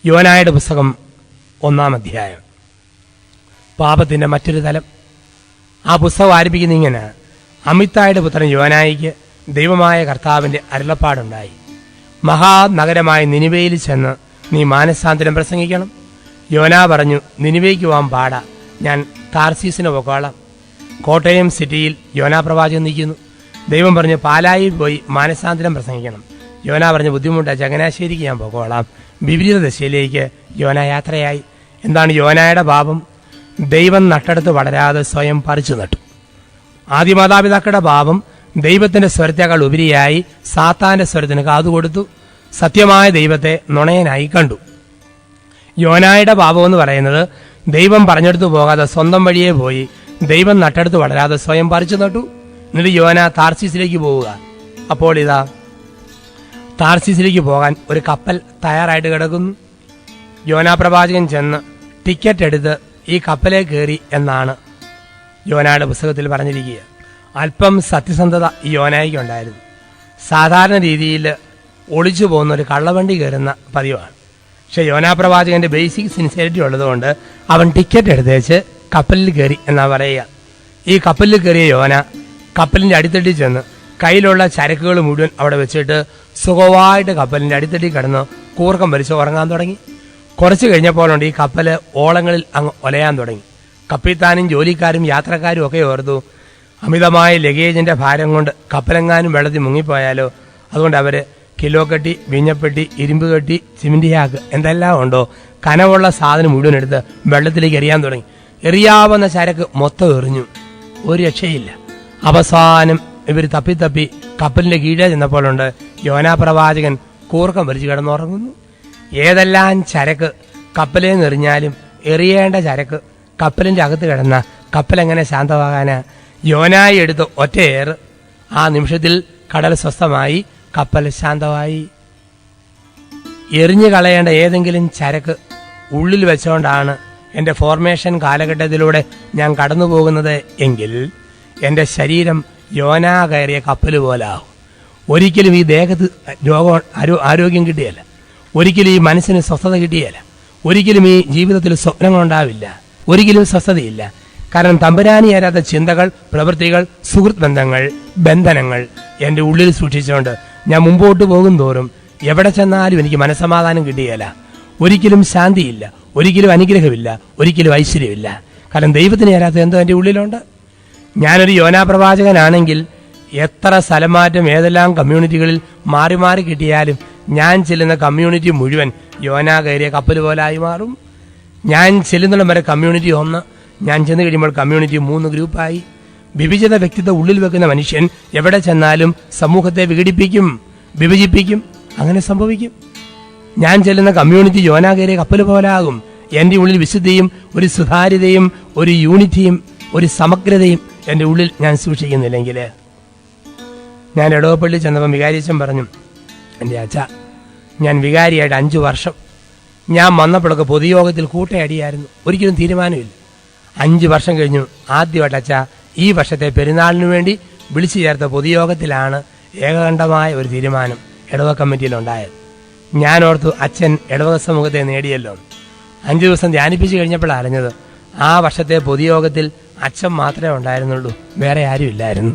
യോനായുടെ പുസ്തകം 1-ാം അധ്യായം. പാപത്തിൻ്റെ മറ്റൊരു തലം. ആ പുസ്തകം ആരംഭിക്കുന്ന ഇങ്ങനെ: അമിത്തായുടെ പുത്രൻ യോനായിക്ക് ദൈവമായ കർത്താവിൻ്റെ അരുളപ്പാടുണ്ടായി. മഹാനഗരമായ നിനിവേയിൽ ചെന്ന് നീ മാനസാന്തരം പ്രസംഗിക്കണം. യോനാ പറഞ്ഞു, നിനിവേയ്ക്ക് പോകാൻ പാടാ, ഞാൻ താർസീസിന് പോക്കോളാം. കോട്ടയം സിറ്റിയിൽ യോനാ പ്രവാചകൻ നിൽക്കുന്നു. ദൈവം പറഞ്ഞു, പാലായിൽ പോയി മാനസാന്തരം പ്രസംഗിക്കണം. യോനാ പറഞ്ഞു, ബുദ്ധിമുട്ടാ, ചങ്ങനാശ്ശേരിക്ക് ഞാൻ പോക്കോളാം. വിപരീത ദിശയിലേക്ക് യോന യാത്രയായി. എന്താണ് യോനായുടെ പാപം? ദൈവം നട്ടെടുത്ത് വളരാതെ സ്വയം പറിച്ചു നട്ടു. ആദിമാതാപിതാക്കളുടെ പാപം ദൈവത്തിന്റെ സ്വരത്തേക്കാൾ ഉപരിയായി സാത്താന്റെ സ്വരത്തിന് കാതുകൊടുത്തു. സത്യമായ ദൈവത്തെ നുണയനായി കണ്ടു. യോനായുടെ പാപം എന്ന് പറയുന്നത് ദൈവം പറഞ്ഞെടുത്തു പോകാതെ സ്വന്തം വഴിയെ പോയി ദൈവം നട്ടെടുത്ത് വളരാതെ സ്വയം പറിച്ചു നട്ടു. എന്നിട്ട് യോന താർസീസിലേക്ക് പോവുക. അപ്പോൾ ഇതാ താർസീസിലേക്ക് പോകാൻ ഒരു കപ്പൽ തയ്യാറായിട്ട് കിടക്കുന്നു. യോനാ പ്രവാചകൻ ചെന്ന് ടിക്കറ്റ് എടുത്ത് ഈ കപ്പലേ കയറി എന്നാണ് യോനയുടെ പുസ്തകത്തിൽ പറഞ്ഞിരിക്കുക. അല്പം സത്യസന്ധത ഈ യോനായിക്ക് ഉണ്ടായിരുന്നു. സാധാരണ രീതിയിൽ ഒളിച്ചു പോകുന്ന ഒരു കള്ളവണ്ടി കയറുന്ന പതിവാണ്. പക്ഷെ യോനാ പ്രവാചകന്റെ ബേസിക് സിൻസിയറിറ്റി ഉള്ളതുകൊണ്ട് അവൻ ടിക്കറ്റ് എടുത്തേച്ച് കപ്പലിൽ കയറി എന്നാ പറയുക. ഈ കപ്പലിൽ കയറിയ യോന കപ്പലിന്റെ അടിത്തട്ടിൽ ചെന്ന് കയ്യിലുള്ള ചരക്കുകൾ മുഴുവൻ അവിടെ വെച്ചിട്ട് സുഖമായിട്ട് കപ്പലിന്റെ അടിത്തട്ടിൽ കിടന്ന് കൂർക്കം വലിച്ച് ഉറങ്ങാൻ തുടങ്ങി. കുറച്ച് കഴിഞ്ഞപ്പോഴുണ്ട് ഈ കപ്പല് ഓളങ്ങളിൽ അങ്ങ് ഒലയാൻ തുടങ്ങി. കപ്പിത്താനും ജോലിക്കാരും യാത്രക്കാരും ഒക്കെ ഓർത്തു, അമിതമായ ലഗേജിന്റെ ഭാരം കൊണ്ട് കപ്പലെങ്ങാനും വെള്ളത്തിൽ മുങ്ങിപ്പോയാലോ. അതുകൊണ്ട് അവര് കിലോ കെട്ടി, വിഞ്ഞപ്പെട്ടി, ഇരുമ്പ് കെട്ടി, സിമെന്റ് ചാക്ക് എന്തെല്ലാം ഉണ്ടോ കനവുള്ള സാധനം മുഴുവൻ എടുത്ത് വെള്ളത്തിലേക്ക് എറിയാൻ തുടങ്ങി. എറിയാവുന്ന ചരക്ക് മൊത്തം എറിഞ്ഞു. ഒരു രക്ഷയില്ല. അവസാനം ഇവർ തപ്പി കപ്പലിന്റെ കീഴേ ചെന്നപ്പോഴുണ്ട് യോനാ പ്രവാചകൻ കൂർക്കം വലിച്ചു കിടന്നുറങ്ങുന്നു. ഏതെല്ലാം ചരക്ക് കപ്പലിൽ നിന്ന് എറിഞ്ഞാലും എറിയേണ്ട ചരക്ക് കപ്പലിന്റെ അകത്ത് കിടന്ന കപ്പലെങ്ങനെ ശാന്തമാകാനാ? യോനായി എടുത്ത് ഒറ്റയേറ്. ആ നിമിഷത്തിൽ കടൽ സ്വസ്ഥമായി, കപ്പൽ ശാന്തമായി. എറിഞ്ഞു കളയേണ്ട ഏതെങ്കിലും ചരക്ക് ഉള്ളിൽ വെച്ചുകൊണ്ടാണ് എൻ്റെ ഫോർമേഷൻ കാലഘട്ടത്തിലൂടെ ഞാൻ കടന്നു പോകുന്നത് എങ്കിൽ എൻ്റെ ശരീരം യോനാ കയറിയ കപ്പൽ പോലാവും. ഒരിക്കലും ഈ ദേഹത്ത് ആരോഗ്യം കിട്ടിയല്ല. ഒരിക്കലും ഈ മനസ്സിന് സ്വസ്ഥത കിട്ടിയല്ല. ഒരിക്കലും ഈ ജീവിതത്തിൽ സ്വപ്നങ്ങളുണ്ടാവില്ല. ഒരിക്കലും സ്വസ്ഥതയില്ല. കാരണം തമ്പുരാനി അറിയാത്ത ചിന്തകൾ, പ്രവൃത്തികൾ, സുഹൃത്ത് ബന്ധങ്ങൾ, ബന്ധനങ്ങൾ എൻ്റെ ഉള്ളിൽ സൂക്ഷിച്ചുകൊണ്ട് ഞാൻ മുമ്പോട്ട് പോകും തോറും എവിടെ ചെന്നാലും എനിക്ക് മനസ്സമാധാനം കിട്ടുകയില്ല. ഒരിക്കലും ശാന്തിയില്ല, ഒരിക്കലും അനുഗ്രഹമില്ല, ഒരിക്കലും ഐശ്വര്യമില്ല. കാരണം ദൈവത്തിന് അറിയാത്ത എന്തോ എൻ്റെ ഉള്ളിലുണ്ട്. ഞാനൊരു യോനാ പ്രവാചകനാണെങ്കിൽ എത്ര സ്ഥലമാറ്റം ഏതെല്ലാം കമ്മ്യൂണിറ്റികളിൽ മാറി മാറി കിട്ടിയാലും ഞാൻ ചെല്ലുന്ന കമ്മ്യൂണിറ്റി മുഴുവൻ യോനാ കയറിയ കപ്പൽ പോലായി മാറും. ഞാൻ ചെല്ലുന്നിടം വരെ കമ്മ്യൂണിറ്റി 1, ഞാൻ ചെന്ന് കഴിയുമ്പോൾ കമ്മ്യൂണിറ്റി 3 ഗ്രൂപ്പായി. വിഭജിത വ്യക്തിത്വം ഉള്ളിൽ വെക്കുന്ന മനുഷ്യൻ എവിടെ ചെന്നാലും സമൂഹത്തെ വിഘടിപ്പിക്കും, വിഭജിപ്പിക്കും. അങ്ങനെ സംഭവിക്കും. ഞാൻ ചെല്ലുന്ന കമ്മ്യൂണിറ്റി യോനാ കയറിയ കപ്പൽ പോലാകും. എൻ്റെ ഉള്ളിൽ വിശുദ്ധിയും ഒരു സുതാര്യതയും ഒരു യൂണിറ്റിയും ഒരു സമഗ്രതയും എൻ്റെ ഉള്ളിൽ ഞാൻ സൂക്ഷിക്കുന്നില്ലെങ്കിൽ. ഞാൻ എടവപ്പള്ളി ചെന്നപ്പം വികാരിച്ചൻ പറഞ്ഞു, എൻ്റെ അച്ഛ, ഞാൻ വികാരിയായിട്ട് 5 വർഷം. ഞാൻ വന്നപ്പോഴൊക്കെ പൊതുയോഗത്തിൽ കൂട്ടയടിയായിരുന്നു. ഒരിക്കലും തീരുമാനമില്ല. 5 വർഷം കഴിഞ്ഞു ആദ്യമായിട്ട് അച്ഛ ഈ വർഷത്തെ പെരുന്നാളിന് വേണ്ടി വിളിച്ചു ചേർത്ത പൊതുയോഗത്തിലാണ് ഏകകണ്ഠമായ ഒരു തീരുമാനം ഇടവക കമ്മിറ്റിയിലുണ്ടായത്. ഞാൻ ഓർത്തു, അച്ഛൻ ഇടവക സമൂഹത്തെ നേടിയല്ലോ. 5 ദിവസം ധ്യാനിപ്പിച്ച് കഴിഞ്ഞപ്പോഴാണ് അറിഞ്ഞത് ആ വർഷത്തെ പൊതുയോഗത്തിൽ അച്ഛൻ മാത്രമേ ഉണ്ടായിരുന്നുള്ളൂ, വേറെ ആരും ഇല്ലായിരുന്നു.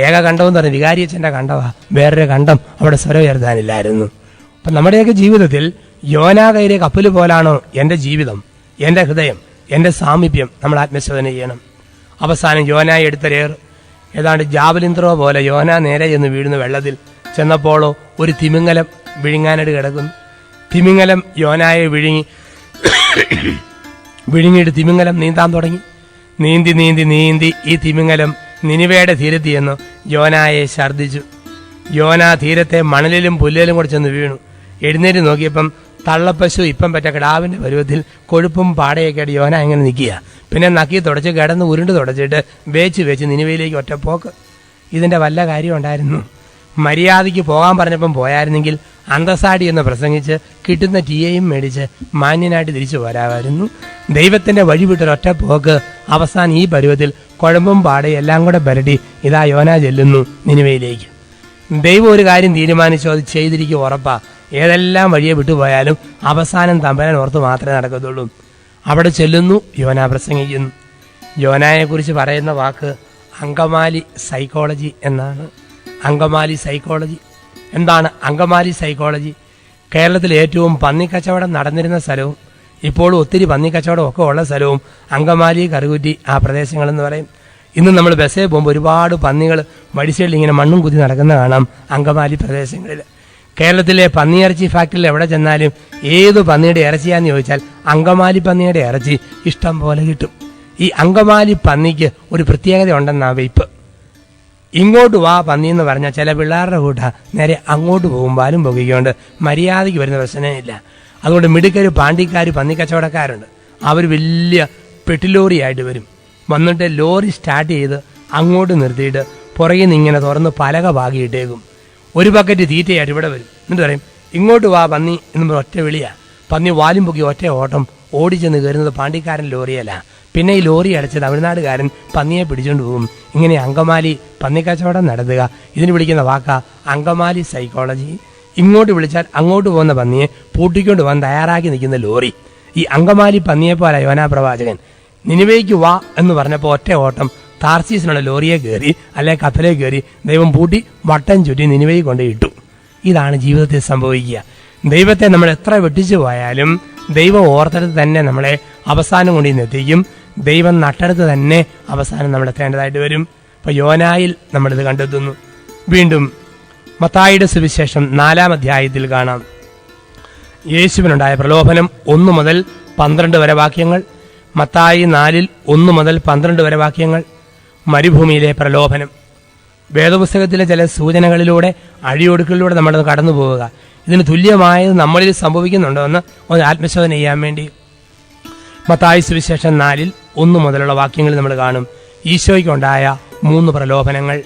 ഏകകണ്ഠം എന്ന് പറഞ്ഞ വികാരി അച്ഛൻ്റെ കണ്ഠവാ, വേറൊരു കണ്ഠം അവിടെ സ്വരം ഉയർത്താനില്ലായിരുന്നു. അപ്പം നമ്മുടെയൊക്കെ ജീവിതത്തിൽ യോനാ കയറിയ കപ്പൽ പോലാണോ എൻ്റെ ജീവിതം, എൻ്റെ ഹൃദയം, എൻ്റെ സാമീപ്യം? നമ്മൾ ആത്മശോധന ചെയ്യണം. അവസാനം യോനായി എടുത്തരേർ ഏതാണ്ട് ജാവലിൻ ത്രോ പോലെ യോനാ നേരെ ചെന്ന് വീഴുന്ന വെള്ളത്തിൽ ചെന്നപ്പോഴോ ഒരു തിമിംഗലം വിഴുങ്ങാനായിട്ട് കിടക്കുന്നു. തിമിംഗലം യോനായെ വിഴുങ്ങിയിട്ട് തിമിംഗലം നീന്താൻ തുടങ്ങി. നീന്തി ഈ തിമിംഗലം നിനിവേയുടെ തീരത്ത് ചെന്ന് യോനായെ ഛർദ്ദിച്ചു. യോനാ തീരത്തെ മണലിലും പുല്ലിലും കൂടെ ചെന്ന് വീണു. എഴുന്നേറ്റ് നോക്കിയപ്പം തള്ളപ്പശു ഇപ്പം പറ്റ കിടാവിൻ്റെ പരുവത്തിൽ കൊഴുപ്പും പാടയൊക്കെ ആയിട്ട് യോന ഇങ്ങനെ നിൽക്കുക. പിന്നെ നക്കി തുടച്ച് കിടന്ന് ഉരുണ്ട് തുടച്ചിട്ട് വേച്ച് നിനിവയിലേക്ക് ഒറ്റപ്പോക്ക്. ഇതിൻ്റെ വല്ല കാര്യം ഉണ്ടായിരുന്നു? മര്യാദയ്ക്ക് പോകാൻ പറഞ്ഞപ്പം പോയായിരുന്നെങ്കിൽ അന്തസാടി എന്ന് പ്രസംഗിച്ച് കിട്ടുന്ന ടീയെയും മേടിച്ച് മാന്യനായിട്ട് തിരിച്ചു പോരാമായിരുന്നു. ദൈവത്തിൻ്റെ വഴി വിട്ടൊരൊറ്റ പോക്ക് അവസാനം ഈ പരുവത്തിൽ കുഴമ്പും പാടയും എല്ലാം കൂടെ പരട്ടി ഇതാ യോന ചെല്ലുന്നു നിനിവയിലേക്ക്. ദൈവം ഒരു കാര്യം തീരുമാനിച്ചോ അത് ചെയ്തിരിക്കും ഉറപ്പാ. ഏതെല്ലാം വഴിയെ വിട്ടുപോയാലും അവസാനം തമ്പുരാൻ ഓർത്ത് മാത്രമേ നടക്കത്തുള്ളൂ. അവിടെ ചെല്ലുന്നു, യോന പ്രസംഗിക്കുന്നു. യോനയെക്കുറിച്ച് പറയുന്ന വാക്ക് അങ്കമാലി സൈക്കോളജി എന്നാണ്. അങ്കമാലി സൈക്കോളജി എന്താണ്? അങ്കമാലി സൈക്കോളജി കേരളത്തിൽ ഏറ്റവും പന്നിക്കച്ചവടം നടന്നിരുന്ന സ്ഥലവും ഇപ്പോഴും ഒത്തിരി പന്നിക്കച്ചവടം ഒക്കെ ഉള്ള സ്ഥലവും അങ്കമാലി, കറുകുറ്റി ആ പ്രദേശങ്ങളെന്ന് പറയും. ഇന്ന് നമ്മൾ ബസ്സിൽ പോകുമ്പോൾ ഒരുപാട് പന്നികൾ വഴിസൈഡിൽ ഇങ്ങനെ മണ്ണും കുത്തി നടക്കുന്ന കാണാം അങ്കമാലി പ്രദേശങ്ങളിൽ. കേരളത്തിലെ പന്നിയിറച്ചി ഫാക്ടറിയിൽ എവിടെ ചെന്നാലും ഏത് പന്നിയുടെ ഇറച്ചിയാന്ന് ചോദിച്ചാൽ അങ്കമാലി പന്നിയുടെ ഇറച്ചി ഇഷ്ടം പോലെ കിട്ടും. ഈ അങ്കമാലി പന്നിക്ക് ഒരു പ്രത്യേകത ഉണ്ടെന്നാ വെയ്പ്പ്. ഇങ്ങോട്ട് വാ പന്നി എന്ന് പറഞ്ഞാൽ ചില പിള്ളേരുടെ കൂട്ട നേരെ അങ്ങോട്ട് പോകും, പാലും പൊക്കിക്കൊണ്ട് മര്യാദയ്ക്ക് വരുന്ന പ്രശ്നമില്ല. അതുകൊണ്ട് മിടുക്കര് പാണ്ടിക്കാർ പന്നിക്കച്ചവടക്കാരുണ്ട്. അവർ വലിയ പെട്ടിലോറിയായിട്ട് വരും. വന്നിട്ട് ലോറി സ്റ്റാർട്ട് ചെയ്ത് അങ്ങോട്ട് നിർത്തിയിട്ട് പുറകിൽ നിന്ന് ഇങ്ങനെ തുറന്ന് പലക പാകിയിട്ടേക്കും. ഒരു ബക്കറ്റ് തീറ്റയായിട്ട് ഇവിടെ വരും. എന്നിട്ട് പറയും ഇങ്ങോട്ട് വാ പന്നി എന്ന് ഒറ്റ വിളിയാ. പന്നി വാലും പൊക്കി ഒറ്റ ഓട്ടം ഓടിച്ചെന്ന് കയറുന്നത് പാണ്ടിക്കാരൻ ലോറിയല്ല. പിന്നെ ഈ ലോറി അടച്ച് തമിഴ്നാടുകാരൻ പന്നിയെ പിടിച്ചുകൊണ്ട് പോകും. ഇങ്ങനെ അങ്കമാലി പന്നിക്കച്ചവടം നടത്തുക. ഇതിന് വിളിക്കുന്ന വാക്കാ അങ്കമാലി സൈക്കോളജി. ഇങ്ങോട്ട് വിളിച്ചാൽ അങ്ങോട്ട് പോകുന്ന പന്നിയെ പൂട്ടിക്കൊണ്ട് പോകാൻ തയ്യാറാക്കി നിൽക്കുന്ന ലോറി. ഈ അങ്കമാലി പന്നിയെപ്പോലെ യോനാ പ്രവാചകൻ നിനിവേയ്ക്ക് വാ എന്ന് പറഞ്ഞപ്പോൾ ഒറ്റ ഓട്ടം താർസീസിനുള്ള ലോറിയെ കയറി അല്ലെ കപ്പലെ കയറി ദൈവം പൂട്ടി വട്ടം ചുറ്റി നിനിവേയിൽ കൊണ്ട് ഇട്ടു. ഇതാണ് ജീവിതത്തിൽ സംഭവിക്കുക. ദൈവത്തെ നമ്മൾ എത്ര വെട്ടിച്ചു പോയാലും ദൈവം ഓർത്തെടുത്ത് തന്നെ നമ്മളെ അവസാനം കൊണ്ടിന്ന് എത്തിക്കും. ദൈവം നട്ടെടുത്ത് തന്നെ അവസാനം നമ്മൾ എത്തേണ്ടതായിട്ട് വരും. ഇപ്പൊ യോനായിൽ നമ്മളിത് കണ്ടെത്തുന്നു. വീണ്ടും മത്തായിയുടെ സുവിശേഷം 4-ാം അധ്യായത്തിൽ കാണാം യേശുവിനുണ്ടായ പ്രലോഭനം 1 മുതൽ 12 വരെ വാക്യങ്ങൾ. മത്തായി 4 1 മുതൽ 12 വരെ വാക്യങ്ങൾ. മരുഭൂമിയിലെ പ്രലോഭനം. വേദപുസ്തകത്തിലെ ചില സൂചനകളിലൂടെ അഴിയൊടുക്കലിലൂടെ നമ്മൾ കടന്നു പോവുക. ഇതിന് തുല്യമായത് നമ്മളിൽ സംഭവിക്കുന്നുണ്ടോ എന്ന് ഒന്ന് ആത്മശോധന ചെയ്യാൻ വേണ്ടി മത്തായി സുവിശേഷം 4 1 മുതലുള്ള വാക്യങ്ങൾ നമ്മൾ കാണും. ഈശോയ്ക്കുണ്ടായ 3 പ്രലോഭനങ്ങൾ.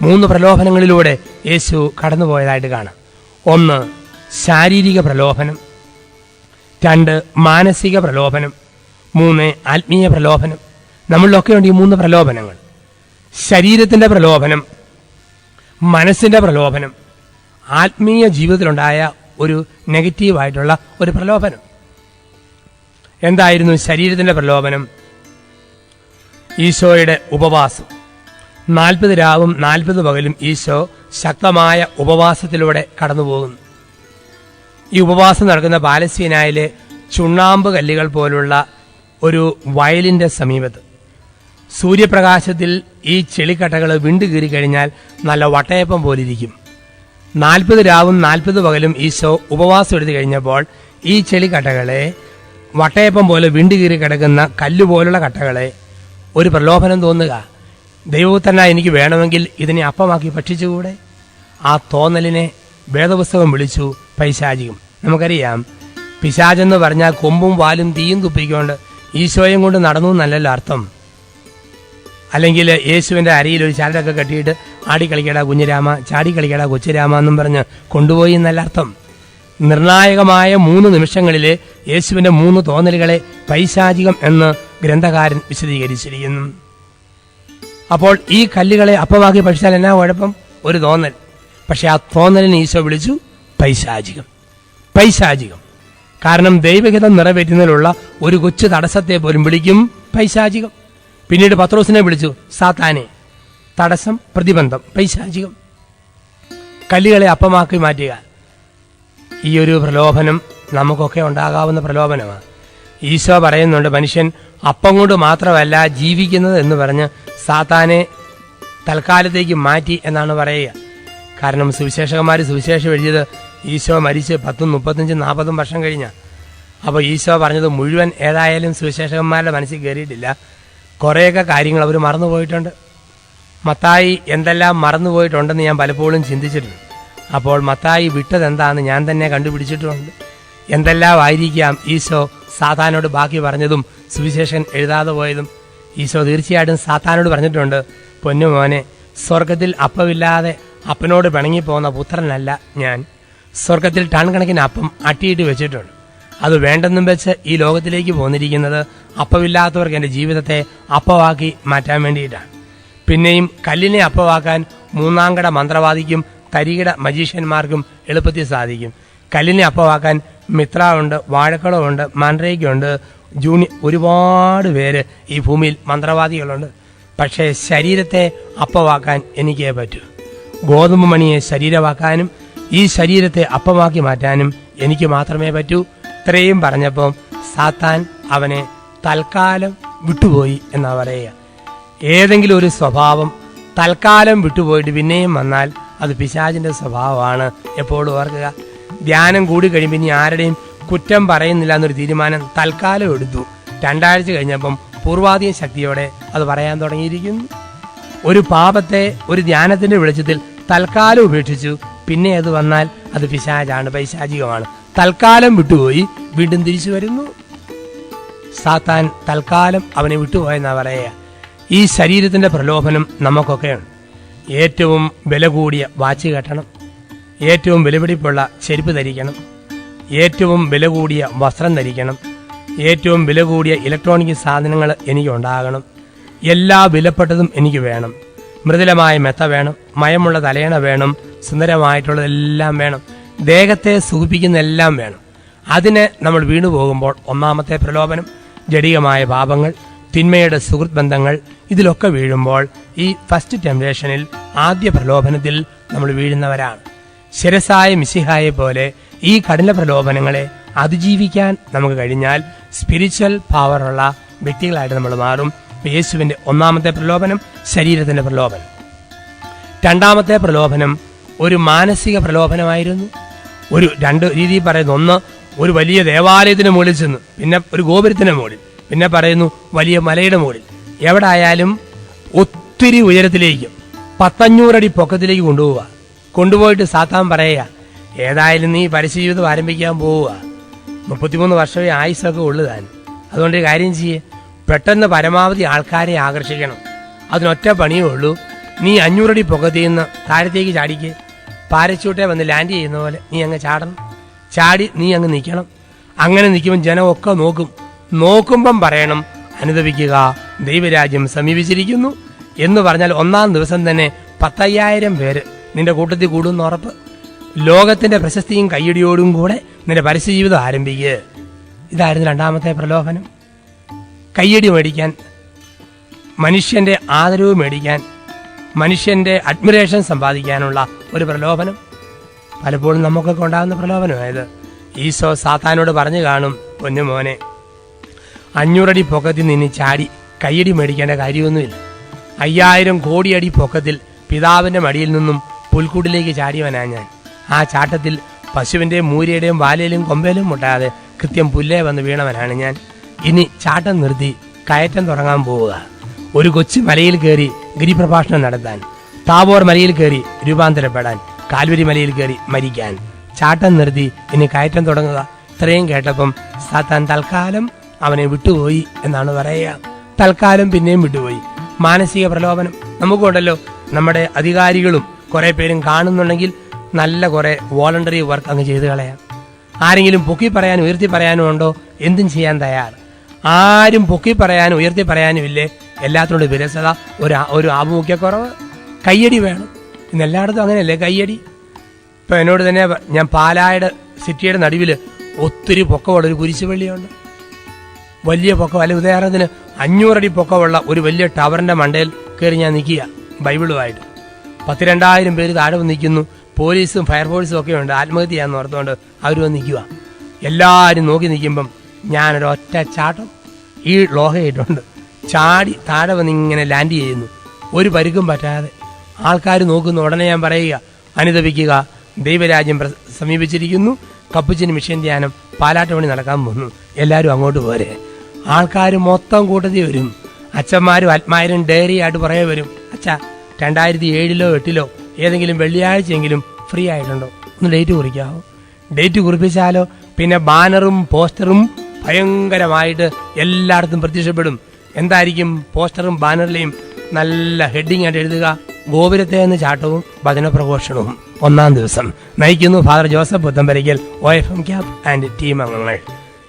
3 പ്രലോഭനങ്ങളിലൂടെ യേശു കടന്നുപോയതായിട്ട് കാണാം. 1 ശാരീരിക പ്രലോഭനം, 2 മാനസിക പ്രലോഭനം, 3 ആത്മീയ പ്രലോഭനം. നമ്മളിലൊക്കെ ഉണ്ട് ഈ 3 പ്രലോഭനങ്ങൾ. ശരീരത്തിന്റെ പ്രലോഭനം, മനസ്സിന്റെ പ്രലോഭനം, ആത്മീയ ജീവിതത്തിലുണ്ടായ ഒരു നെഗറ്റീവായിട്ടുള്ള ഒരു പ്രലോഭനം. എന്തായിരുന്നു ശരീരത്തിന്റെ പ്രലോഭനം? ഈശോയുടെ ഉപവാസം. 40 രാവും 40 പകലും ഈശോ ശക്തമായ ഉപവാസത്തിലൂടെ കടന്നുപോകുന്നു. ഈ ഉപവാസം നടക്കുന്ന പാലസ്തീനായിലെ ചുണ്ണാമ്പ് കല്ലുകൾ പോലുള്ള ഒരു വയലിന്റെ സമീപത്ത് സൂര്യപ്രകാശത്തിൽ ഈ ചെളിക്കട്ടകൾ വിണ്ടു കീറി കഴിഞ്ഞാൽ നല്ല വട്ടയപ്പം പോലിരിക്കും. 40 രാവും 40 പകലും ഈശോ ഉപവാസം എടുത്തു കഴിഞ്ഞപ്പോൾ ഈ ചെളിക്കട്ടകളെ വട്ടയപ്പം പോലെ വിണ്ടു കീറി കിടക്കുന്ന കല്ലുപോലുള്ള കട്ടകളെ ഒരു പ്രലോഭനം തോന്നുക. ദൈവപുത്രനായി എനിക്ക് വേണമെങ്കിൽ ഇതിനെ അപ്പമാക്കി ഭക്ഷിച്ചുകൂടെ? ആ തോന്നലിനെ വേദപുസ്തകം വിളിച്ചു പൈശാചികം. നമുക്കറിയാം, പിശാചെന്ന് പറഞ്ഞാൽ കൊമ്പും വാലും തീയും തുപ്പിക്കൊണ്ട് ഈശോയും കൊണ്ട് നടന്നു എന്നല്ലല്ലോ അർത്ഥം. അല്ലെങ്കിൽ യേശുവിൻ്റെ അരിയിൽ ഒരു ചരടൊക്കെ കെട്ടിയിട്ട് ആടിക്കളിക്കടാ കുഞ്ഞിരാമ, ചാടിക്കളിക്കടാ കൊച്ചുരാമ എന്നും പറഞ്ഞ് കൊണ്ടുപോയി എന്നല്ല അർത്ഥം. നിർണായകമായ 3 നിമിഷങ്ങളിലെ യേശുവിൻ്റെ 3 തോന്നലുകളെ പൈശാചികം എന്ന് ഗ്രന്ഥകാരൻ വിശദീകരിച്ചിരിക്കുന്നു. അപ്പോൾ ഈ കല്ലുകളെ അപ്പമാക്കി ഭക്ഷിച്ചാൽ എന്നാ കുഴപ്പം? ഒരു തോന്നൽ. പക്ഷെ ആ തോന്നലിന് ഈശോ വിളിച്ചു പൈശാചികം. പൈശാചികം കാരണം ദൈവഹിതം നിറവേറ്റുന്നതിലുള്ള ഒരു കൊച്ചു തടസ്സത്തെ പോലും വിളിക്കും പൈശാചികം. പിന്നീട് പത്രോസിനെ വിളിച്ചു സാത്താനെ. തടസ്സം, പ്രതിബന്ധം, പൈശാചികം. കല്ലുകളെ അപ്പമാക്കി മാറ്റുക. ഈ ഒരു പ്രലോഭനം നമുക്കൊക്കെ ഉണ്ടാകാവുന്ന പ്രലോഭനമാണ്. ഈശോ പറയുന്നുണ്ട് മനുഷ്യൻ അപ്പം കൊണ്ട് മാത്രമല്ല ജീവിക്കുന്നത് എന്ന് പറഞ്ഞ് സാത്താനെ തൽക്കാലത്തേക്ക് മാറ്റി എന്നാണ് പറയുക. കാരണം സുവിശേഷകന്മാർ സുവിശേഷം എഴുതിയത് ഈശോ മരിച്ച് 10, 35, 40 വർഷം കഴിഞ്ഞ. അപ്പോൾ ഈശോ പറഞ്ഞത് മുഴുവൻ ഏതായാലും സുവിശേഷകന്മാരുടെ മനസ്സിൽ കയറിയിട്ടില്ല. കുറേയൊക്കെ കാര്യങ്ങൾ അവർ മറന്നുപോയിട്ടുണ്ട്. മത്തായി എന്തെല്ലാം മറന്നുപോയിട്ടുണ്ടെന്ന് ഞാൻ പലപ്പോഴും ചിന്തിച്ചിട്ടുണ്ട്. അപ്പോൾ മത്തായി വിട്ടതെന്താണെന്ന് ഞാൻ തന്നെ കണ്ടുപിടിച്ചിട്ടുമുണ്ട്. എന്തെല്ലാം ആയിരിക്കാം ഈശോ സാത്താനോട് ബാക്കി പറഞ്ഞതും സുവിശേഷൻ എഴുതാതെ പോയതും. ഈശോ തീർച്ചയായിട്ടും സാത്താനോട് പറഞ്ഞിട്ടുണ്ട്, പൊന്നു മോനെ, സ്വർഗത്തിൽ അപ്പമില്ലാതെ അപ്പനോട് പിണങ്ങിപ്പോകുന്ന പുത്രനല്ല ഞാൻ. സ്വർഗത്തിൽ ടൺ കണക്കിന് അപ്പം അട്ടിയിട്ട് വെച്ചിട്ടുണ്ട്. അത് വേണ്ടെന്നും വെച്ച് ഈ ലോകത്തിലേക്ക് പോന്നിരിക്കുന്നത് അപ്പമില്ലാത്തവർക്ക് എൻ്റെ ജീവിതത്തെ അപ്പമാക്കി മാറ്റാൻ വേണ്ടിയിട്ടാണ്. പിന്നെയും കല്ലിനെ അപ്പമാക്കാൻ 3-ാം കട മന്ത്രവാദിക്കും തരികിട മജീഷ്യന്മാർക്കും എളുപ്പത്തിൽ സാധിക്കും. കല്ലിനെ അപ്പമാക്കാൻ മിത്രമുണ്ട്, വാഴക്കുളമുണ്ട്, മാൻഡ്രേക്കുണ്ട്, ഒരുപാട് പേര് ഈ ഭൂമിയിൽ മന്ത്രവാദികളുണ്ട്. പക്ഷേ ശരീരത്തെ അപ്പമാക്കാൻ എനിക്കേ പറ്റൂ. ഗോതമ്പ് മണിയെ ശരീരമാക്കാനും ഈ ശരീരത്തെ അപ്പമാക്കി മാറ്റാനും എനിക്ക് മാത്രമേ പറ്റൂ. ഇത്രയും പറഞ്ഞപ്പോൾ സാത്താൻ അവനെ തൽക്കാലം വിട്ടുപോയി എന്നാ പറയുക. ഏതെങ്കിലും ഒരു സ്വഭാവം തൽക്കാലം വിട്ടുപോയിട്ട് പിന്നെയും വന്നാൽ അത് പിശാചിന്റെ സ്വഭാവമാണ്. എപ്പോഴും ഓർക്കുക. ധ്യാനം കൂടി കഴിയുമ്പോൾ ഇനി ആരുടെയും കുറ്റം പറയുന്നില്ല എന്നൊരു തീരുമാനം തൽക്കാലം എടുത്തു. 2 ആഴ്ച കഴിഞ്ഞപ്പം പൂർവാധിക ശക്തിയോടെ അത് പറയാൻ തുടങ്ങിയിരിക്കുന്നു. ഒരു പാപത്തെ ഒരു ധ്യാനത്തിന്റെ വെളിച്ചത്തിൽ തൽക്കാലം ഉപേക്ഷിച്ചു. പിന്നെ അത് വന്നാൽ അത് പിശാചാണ്, പൈശാചികമാണ്. തൽക്കാലം വിട്ടുപോയി, വീണ്ടും തിരിച്ചു വരുന്നു. സാത്താൻ തൽക്കാലം അവനെ വിട്ടുപോയെന്നാ പറയുക. ഈ ശരീരത്തിന്റെ പ്രലോഭനം നമുക്കൊക്കെയുണ്ട്. ഏറ്റവും വില കൂടിയ വാച്ച് കെട്ടണം, ഏറ്റവും വിലപിടിപ്പുള്ള ചെരുപ്പ് ധരിക്കണം, ഏറ്റവും വില കൂടിയ വസ്ത്രം ധരിക്കണം, ഏറ്റവും വില കൂടിയ ഇലക്ട്രോണിക് സാധനങ്ങൾ എനിക്കുണ്ടാകണം, എല്ലാ വിലപ്പെട്ടതും എനിക്ക് വേണം, മൃദുലമായ മെത്ത വേണം, മയമുള്ള തലയണ വേണം, സുന്ദരമായിട്ടുള്ളതെല്ലാം വേണം, ദേഹത്തെ സുഖിപ്പിക്കുന്ന എല്ലാം വേണം. അതിന് നമ്മൾ വീണു പോകുമ്പോൾ ഒന്നാമത്തെ പ്രലോഭനം ജഡികമായ പാപങ്ങൾ, തിന്മയുടെ സുഹൃത്ത് ബന്ധങ്ങൾ, ഇതിലൊക്കെ വീഴുമ്പോൾ ഈ ഫസ്റ്റ് ടെംപ്റ്റേഷനിൽ ആദ്യ പ്രലോഭനത്തിൽ നമ്മൾ വീഴുന്നവരാണ്. ശിരസായ മിശിഹായെ പോലെ ഈ കഠിന പ്രലോഭനങ്ങളെ അതിജീവിക്കാൻ നമുക്ക് കഴിഞ്ഞാൽ സ്പിരിച്വൽ പവറുള്ള വ്യക്തികളായിട്ട് നമ്മൾ മാറും. യേശുവിന്റെ ഒന്നാമത്തെ പ്രലോഭനം ശരീരത്തിന്റെ പ്രലോഭനം. 2ാമത്തെ പ്രലോഭനം ഒരു മാനസിക പ്രലോഭനമായിരുന്നു. ഒരു 2 രീതിയിൽ പറയുന്നു. ഒന്ന്, ഒരു വലിയ ദേവാലയത്തിന് മുകളിൽ ചെന്ന്, പിന്നെ ഒരു ഗോപുരത്തിന് മുകളിൽ, പിന്നെ പറയുന്നു വലിയ മലയുടെ മുകളിൽ. എവിടെ ആയാലും ഒത്തിരി ഉയരത്തിലേക്ക് 1,500 അടി പൊക്കത്തിലേക്ക് കൊണ്ടുപോയിട്ട് സാത്താൻ പറയുക, ഏതായാലും നീ പരസ്യജീവിതം ആരംഭിക്കാൻ പോവുക, 33 വർഷമേ ആയുസൊക്കെ ഉള്ളതാൻ. അതുകൊണ്ട് കാര്യം ചെയ്യേ, പെട്ടെന്ന് പരമാവധി ആൾക്കാരെ ആകർഷിക്കണം. അതിനൊറ്റ പണിയേ ഉള്ളൂ. നീ 500 അടി പൊക്കത്തിൽ നിന്ന് താഴത്തേക്ക് ചാടിക്ക്. പാരച്യൂട്ടെ വന്ന് ലാൻഡ് ചെയ്യുന്ന പോലെ നീ അങ്ങ് ചാടണം. ചാടി നീ അങ്ങ് നിൽക്കണം. അങ്ങനെ നിൽക്കുമ്പോൾ ജനമൊക്കെ നോക്കുമ്പം പറയണം, അനുദപിക്കുക, ദൈവരാജ്യം സമീപിച്ചിരിക്കുന്നു എന്ന് പറഞ്ഞാൽ 1-ാം ദിവസം തന്നെ 10,000 പേര് നിന്റെ കൂട്ടത്തിൽ കൂടുമെന്ന് ഉറപ്പ്. ലോകത്തിന്റെ പ്രശസ്തിയും കയ്യടിയോടും കൂടെ നിന്റെ പരസ്യജീവിതം ആരംഭിക്കുക. ഇതായിരുന്നു 2ാമത്തെ പ്രലോഭനം. കയ്യടി മേടിക്കാൻ, മനുഷ്യന്റെ ആദരവ് മേടിക്കാൻ, മനുഷ്യന്റെ അഡ്മിറേഷൻ സമ്പാദിക്കാനുള്ള ഒരു പ്രലോഭനം. പലപ്പോഴും നമുക്കൊക്കെ ഉണ്ടാകുന്ന പ്രലോഭനമായത്. ഈശോ സാത്താനോട് പറഞ്ഞു കാണും, പൊന്നുമോനെ, 500 അടി പൊക്കത്തിൽ നിന്ന് ചാടി കയ്യടി മേടിക്കേണ്ട കാര്യമൊന്നുമില്ല. 5000 കോടി അടി പൊക്കത്തിൽ പിതാവിന്റെ മടിയിൽ നിന്നും പുൽക്കൂട്ടിലേക്ക് ചാടിയവനാ ഞാൻ. ആ ചാട്ടത്തിൽ പശുവിന്റെയും മൂര്യയുടെയും വാലയിലും കൊമ്പയിലും മുട്ടാതെ കൃത്യം പുല്ലേ വന്ന് വീണവനാണ് ഞാൻ. ഇനി ചാട്ടം നിർത്തി കയറ്റം തുടങ്ങാൻ പോവുക. ഒരു കൊച്ചു മലയിൽ കയറി ഗിരിപ്രഭാഷണം നടത്താൻ, താബോർ മലയിൽ കയറി രൂപാന്തരപ്പെടാൻ, കാൽവരി മലയിൽ കയറി മരിക്കാൻ. ചാട്ടം നിർത്തി ഇനി കയറ്റം തുടങ്ങുക. ഇത്രയും കേട്ടപ്പം സാത്താൻ തൽക്കാലം അവനെ വിട്ടുപോയി എന്നാണ് പറയുക. തൽക്കാലം പിന്നെയും വിട്ടുപോയി. മാനസിക പ്രലോഭനം നമുക്കുണ്ടല്ലോ. നമ്മുടെ അധികാരികളും കുറെ പേരും കാണുന്നുണ്ടെങ്കിൽ നല്ല കുറെ വോളണ്ടറി വർക്ക് അങ്ങ് ചെയ്ത് കളയാം. ആരെങ്കിലും പൊക്കി പറയാനും ഉയർത്തി പറയാനും ഉണ്ടോ, എന്തും ചെയ്യാൻ തയ്യാർ. ആരും പൊക്കി പറയാനും ഉയർത്തി പറയാനും ഇല്ലേ. എല്ലാത്തിനോട് വിരസത, ഒരു ആഭിമുഖ്യക്കുറവ്, കയ്യടി വേണം. ഇന്ന് എല്ലായിടത്തും അങ്ങനെയല്ലേ കയ്യടി. ഇപ്പൊ എന്നോട് തന്നെ, ഞാൻ പാലായുടെ സിറ്റിയുടെ നടുവില് ഒത്തിരി പൊക്കമുള്ള ഒരു കുരിശുപള്ളിയുണ്ട്. വലിയ പൊക്കം, അല്ലെ ഉദാഹരണത്തിന് 500 അടി പൊക്കമുള്ള ഒരു വലിയ ടവറിന്റെ മണ്ടയിൽ കയറി ഞാൻ നിൽക്കുക ബൈബിളുമായിട്ട്. 12,000 പേര് താഴെ നിൽക്കുന്നു. പോലീസും ഫയർഫോഴ്സും ഒക്കെ ഉണ്ട്. ആത്മഹത്യ ചെയ്യാന്ന് ഓർത്തുകൊണ്ട് അവർ വന്ന് നിൽക്കുക. എല്ലാവരും നോക്കി നിൽക്കുമ്പം ഞാനൊരൊറ്റ ചാട്ടം ഈ ലോഹയായിട്ടുണ്ട് ചാടി താഴെ വന്ന് ഇങ്ങനെ ലാൻഡ് ചെയ്യുന്നു. ഒരു പരുക്കും പറ്റാതെ ആൾക്കാർ നോക്കുന്നു. ഉടനെ ഞാൻ പറയുക, അനുദപിക്കുക, ദൈവരാജ്യം സമീപിച്ചിരിക്കുന്നു. കപ്പുച്ചിന് മിഷൻ ധ്യാനം പാലാട്ടുപണി നടക്കാൻ പോകുന്നു, എല്ലാവരും അങ്ങോട്ട് പോരെ. ആൾക്കാർ മൊത്തം കൂട്ടത്തിൽ വരും. അച്ഛന്മാരും ആത്മാരും ഡയറി ആയിട്ട് പുറകെ വരും. അച്ഛാ, 2007-ലോ 2008-ലോ ഏതെങ്കിലും വെള്ളിയാഴ്ചയെങ്കിലും ഫ്രീ ആയിട്ടുണ്ടോ, ഒന്ന് ഡേറ്റ് കുറിക്കാവോ? ഡേറ്റ് കുറിപ്പിച്ചാലോ പിന്നെ ബാനറും പോസ്റ്ററും ഭയങ്കരമായിട്ട് എല്ലായിടത്തും പ്രത്യക്ഷപ്പെടും. എന്തായിരിക്കും പോസ്റ്ററും ബാനറിലെയും നല്ല ഹെഡിങ് ആയിട്ട് എഴുതുക, ഗോപുരത്തെ എന്ന് ചാട്ടവും വചനപ്രഘോഷണവും 1-ാം ദിവസം നയിക്കുന്നു father Joseph Puthamparackal, OFM camp and team അംഗങ്ങൾ.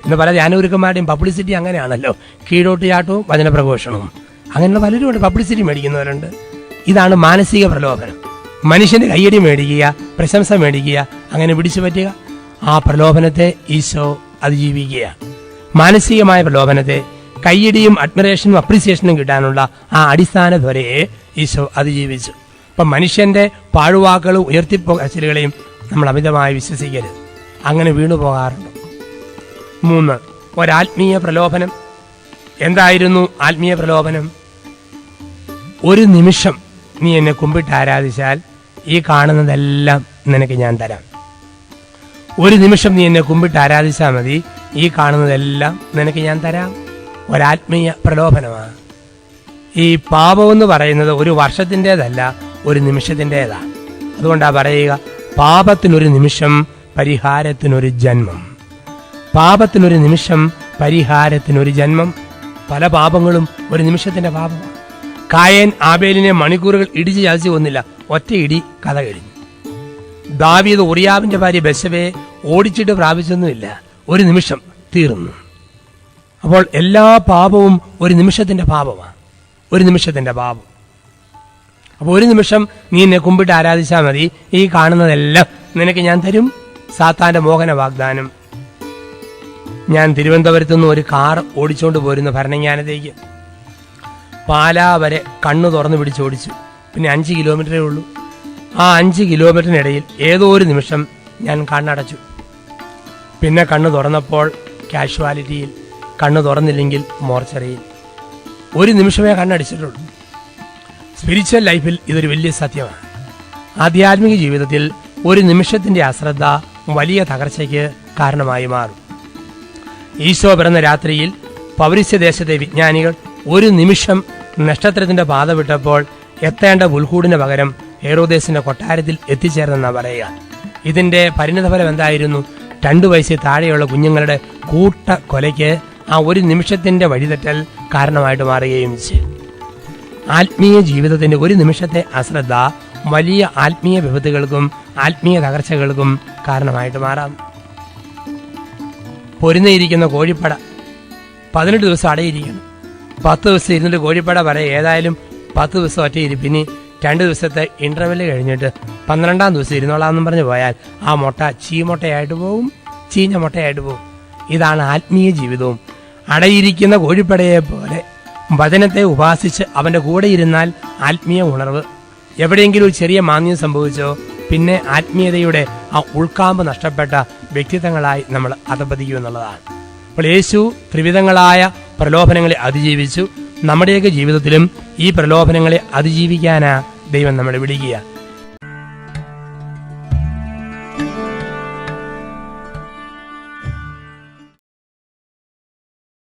ഇന്ന് പല ധ്യാനഗുരുക്കന്മാരുടെയും പബ്ലിസിറ്റി അങ്ങനെയാണല്ലോ, കീഴോട്ട് ചാട്ടവും വചനപ്രഘോഷണവും. അങ്ങനെയുള്ള പലരും ഉണ്ട്, പബ്ലിസിറ്റി മേടിക്കുന്നവരുണ്ട്. ഇതാണ് മാനസിക പ്രലോഭനം. മനുഷ്യന്റെ കയ്യടി മേടിക്കുക, പ്രശംസ മേടിക്കുക, അങ്ങനെ പിടിച്ചു പറ്റുക. ആ പ്രലോഭനത്തെ ഈശോ അതിജീവിക്കുക. മാനസികമായ പ്രലോഭനത്തെ കയ്യടിയും അഡ്മിറേഷനും അപ്രീസിയേഷനും കിട്ടാനുള്ള ആ അടിസ്ഥാന ത്വരയെ ഈശോ അതിജീവിച്ചു. അപ്പം മനുഷ്യന്റെ പാഴുവാക്കുകളും ഉയർത്തിപ്പോകലുകളെയും നമ്മൾ അമിതമായി വിശ്വസിക്കരുത്. അങ്ങനെ വീണു പോകാറുണ്ട്. 3, ഒരാത്മീയ പ്രലോഭനം. എന്തായിരുന്നു ആത്മീയ പ്രലോഭനം? ഒരു നിമിഷം നീ എന്നെ കുമ്പിട്ട് ആരാധിച്ചാൽ ഈ കാണുന്നതെല്ലാം നിനക്ക് ഞാൻ തരാം. ഒരു നിമിഷം നീ എന്നെ കുമ്പിട്ട് ആരാധിച്ചാൽ മതി, ഈ കാണുന്നതെല്ലാം നിനക്ക് ഞാൻ തരാം. ഒരാത്മീയ പ്രലോഭനമാണ്. ഈ പാപമെന്ന് പറയുന്നത് ഒരു വർഷത്തിൻ്റെതല്ല, ഒരു നിമിഷത്തിൻ്റെതാണ്. അതുകൊണ്ടാണ് പറയുക, പാപത്തിനൊരു നിമിഷം, പരിഹാരത്തിനൊരു ജന്മം. പാപത്തിനൊരു നിമിഷം, പരിഹാരത്തിനൊരു ജന്മം. പല പാപങ്ങളും ഒരു നിമിഷത്തിന്റെ പാപമാണ്. കായൻ ആബേലിനെ മണിക്കൂറുകൾ ഇടിച്ച് ചാദിച്ചു കൊന്നില്ല, ഒറ്റ ഇടി കഥ കഴിഞ്ഞു. ദാവീദ് ഉറിയാവിന്റെ ഭാര്യ ബത്ശബയെ ഓടിച്ചിട്ട് പ്രാപിച്ചൊന്നുമില്ല, ഒരു നിമിഷം തീർന്നു. അപ്പോൾ എല്ലാ പാപവും ഒരു നിമിഷത്തിന്റെ പാപമാണ്, ഒരു നിമിഷത്തിന്റെ പാപം. അപ്പോൾ ഒരു നിമിഷം നീ എന്നെ കുമ്പിട്ട് ആരാധിച്ചാൽ മതി, ഈ കാണുന്നതെല്ലാം നിനക്ക് ഞാൻ തരും. സാത്താന്റെ മോഹന വാഗ്ദാനം. ഞാൻ തിരുവനന്തപുരത്തുനിന്ന് ഒരു കാർ ഓടിച്ചുകൊണ്ട് പോരുന്ന ഭരണങ്ങാനത്തേക്ക്. പാലാ വരെ കണ്ണു തുറന്നു പിടിച്ചോടിച്ചു. പിന്നെ 5 കിലോമീറ്ററേ ഉള്ളൂ. ആ 5 കിലോമീറ്ററിനിടയിൽ ഏതോ ഒരു നിമിഷം ഞാൻ കണ്ണടച്ചു. പിന്നെ കണ്ണു തുറന്നപ്പോൾ കാഷ്വാലിറ്റിയിൽ, കണ്ണു തുറന്നില്ലെങ്കിൽ മോർച്ചറിയിൽ. ഒരു നിമിഷമേ കണ്ണടിച്ചിട്ടുള്ളൂ. സ്പിരിച്വൽ ലൈഫിൽ ഇതൊരു വലിയ സത്യമാണ്. ആധ്യാത്മിക ജീവിതത്തിൽ ഒരു നിമിഷത്തിന്റെ അശ്രദ്ധ വലിയ തകർച്ചയ്ക്ക് കാരണമായി മാറും. ഈശോ പിറന്ന രാത്രിയിൽ പൗരസ്ത്യദേശത്തെ വിജ്ഞാനികൾ ഒരു നിമിഷം നക്ഷത്രത്തിന്റെ പാത വിട്ടപ്പോൾ എത്തേണ്ട പുൽക്കൂടിന് പകരം ഹെറോദേസിന്റെ കൊട്ടാരത്തിൽ എത്തിച്ചേർന്നെന്നാണ് പറയുക. ഇതിന്റെ പരിണിതഫലം എന്തായിരുന്നു? 2 വയസ്സിൽ താഴെയുള്ള കുഞ്ഞുങ്ങളുടെ കൂട്ട കൊലയ്ക്ക് ആ ഒരു നിമിഷത്തിന്റെ വഴിതെറ്റൽ കാരണമായിട്ട് മാറുകയും ചെയ്തു. ആത്മീയ ജീവിതത്തിന്റെ ഒരു നിമിഷത്തെ അശ്രദ്ധ വലിയ ആത്മീയ വിപത്തുകൾക്കും ആത്മീയ തകർച്ചകൾക്കും കാരണമായിട്ട് മാറാം. പൊരുന്നയിരിക്കുന്ന കോഴിപ്പട 18 ദിവസം അടയിരിക്കണം. 10 ദിവസം ഇരുന്നിട്ട് കോഴിപ്പട പറയും, ഏതായാലും 10 ദിവസം ഒറ്റയിരിപ്പിനി 2 ദിവസത്തെ ഇന്റർവെല് കഴിഞ്ഞിട്ട് 12-ാം ദിവസം ഇരുന്നോളാമെന്നും പറഞ്ഞ് പോയാൽ ആ മുട്ട ചീമുട്ടയായിട്ട് പോകും, ചീഞ്ഞ മുട്ടയായിട്ട് പോകും. ഇതാണ് ആത്മീയ ജീവിതവും. അടയിരിക്കുന്ന കോഴിപ്പടയെ പോലെ വചനത്തെ ഉപാസിച്ച് അവന്റെ കൂടെ ഇരുന്നാൽ ആത്മീയ ഉണർവ്. എവിടെയെങ്കിലും ഒരു ചെറിയ മാന്യം സംഭവിച്ചോ, പിന്നെ ആത്മീയതയുടെ ആ ഉൾക്കാമ്പ് നഷ്ടപ്പെട്ട വ്യക്തിത്വങ്ങളായി നമ്മൾ അധപതിക്കുമെന്നുള്ളതാണ്. അപ്പോൾ യേശു ത്രിവിധങ്ങളായ പ്രലോഭനങ്ങളെ അതിജീവിച്ചു. നമ്മുടെയൊക്കെ ജീവിതത്തിലും ഈ പ്രലോഭനങ്ങളെ അതിജീവിക്കാനാ ദൈവം നമ്മളെ വിളിക്കുക.